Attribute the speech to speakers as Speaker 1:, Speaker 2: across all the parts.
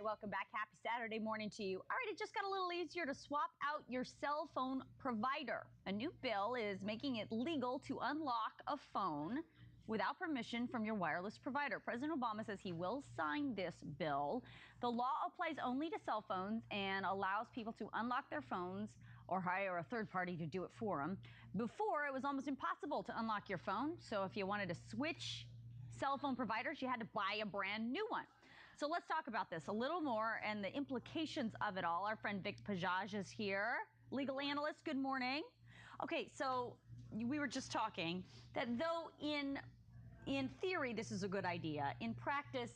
Speaker 1: welcome back. Happy Saturday morning to you. All right, it just got a little easier to swap out your cell phone provider. A new bill is making it legal to unlock a phone without permission from your wireless provider. President Obama says he will sign this bill. The law applies only to cell phones and allows people to unlock their phones or hire a third party to do it for them. Before, it was almost impossible to unlock your phone. So if you wanted to switch cell phone providers, you had to buy a brand new one. So let's talk about this a little more and the implications of it all. Our friend Vikas Bajaj is here, legal analyst. Good morning. Okay, so we were just talking that though in theory this is a good idea, in practice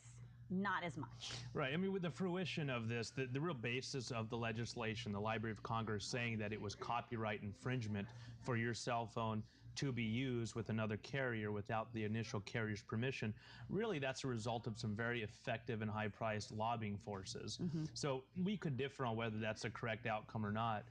Speaker 1: not as much.
Speaker 2: Right. I mean, with the fruition of this, the real basis of the legislation, the Library of Congress saying that it was copyright infringement for your cell phone to be used with another carrier without the initial carrier's permission, really that's a result of some very effective and high-priced lobbying forces. So we could differ on whether that's the correct outcome or not.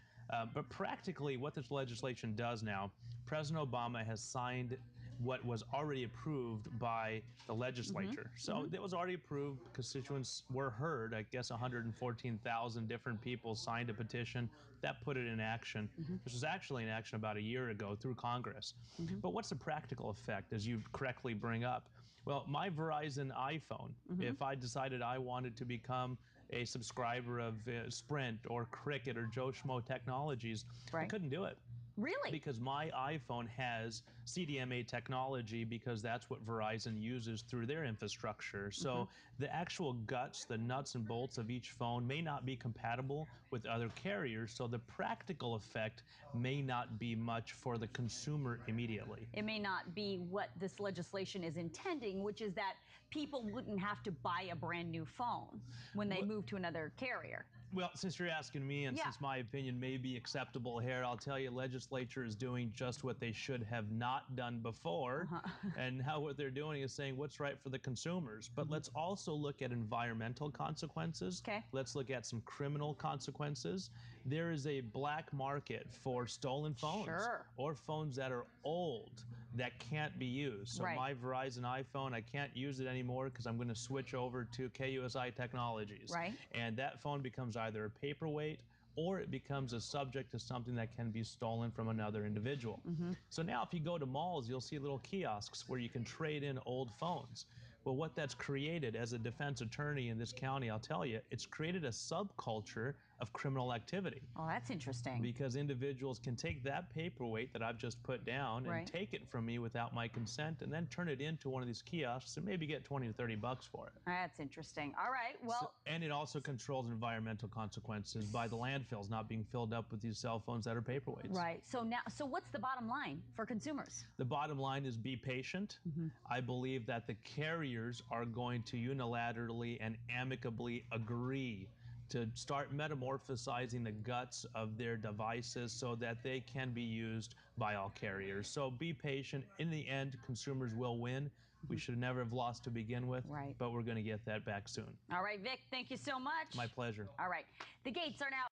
Speaker 2: But practically what this legislation does now, President Obama has signed what was already approved by the legislature. So it was already approved, constituents were heard. I guess 114,000 different people signed a petition. That put it in action. This was actually in action about a year ago through Congress. But what's the practical effect, as you correctly bring up? Well, my Verizon iPhone, if I decided I wanted to become a subscriber of Sprint or Cricket or Joe Schmo Technologies, I couldn't do it.
Speaker 1: Really?
Speaker 2: Because my iPhone has CDMA technology because that's what Verizon uses through their infrastructure. So the actual guts, the nuts and bolts of each phone may not be compatible with other carriers. So the practical effect may not be much for the consumer immediately.
Speaker 1: It may not be what this legislation is intending, which is that people wouldn't have to buy a brand new phone when they move to another carrier.
Speaker 2: Well, since you're asking me, and since my opinion may be acceptable here, I'll tell you, legislature is doing just what they should have not done before. And how what they're doing is saying what's right for the consumers. But let's also look at environmental consequences. Let's look at some criminal consequences. There is a black market for stolen phones or phones that are old that can't be used. So my Verizon iPhone, I can't use it anymore because I'm going to switch over to KUSI Technologies. And that phone becomes either a paperweight or it becomes a subject to something that can be stolen from another individual. So now if you go to malls, you'll see little kiosks where you can trade in old phones. Well, what that's created, as a defense attorney in this county, I'll tell you, it's created a subculture of criminal activity.
Speaker 1: Oh, that's interesting.
Speaker 2: Because individuals can take that paperweight that I've just put down and take it from me without my consent and then turn it into one of these kiosks and maybe get 20 to 30 bucks for it.
Speaker 1: That's interesting. All right, well.
Speaker 2: And it also controls environmental consequences by the landfills not being filled up with these cell phones that are paperweights.
Speaker 1: Right. So what's the bottom line for consumers?
Speaker 2: The bottom line is be patient. I believe that the carriers are going to unilaterally and amicably agree to start metamorphosizing the guts of their devices so that they can be used by all carriers. So be patient. In the end, consumers will win. We should never have lost to begin with, but we're going to get that back soon.
Speaker 1: All right, Vic, thank you so much.
Speaker 2: My pleasure.
Speaker 1: All right. The gates are now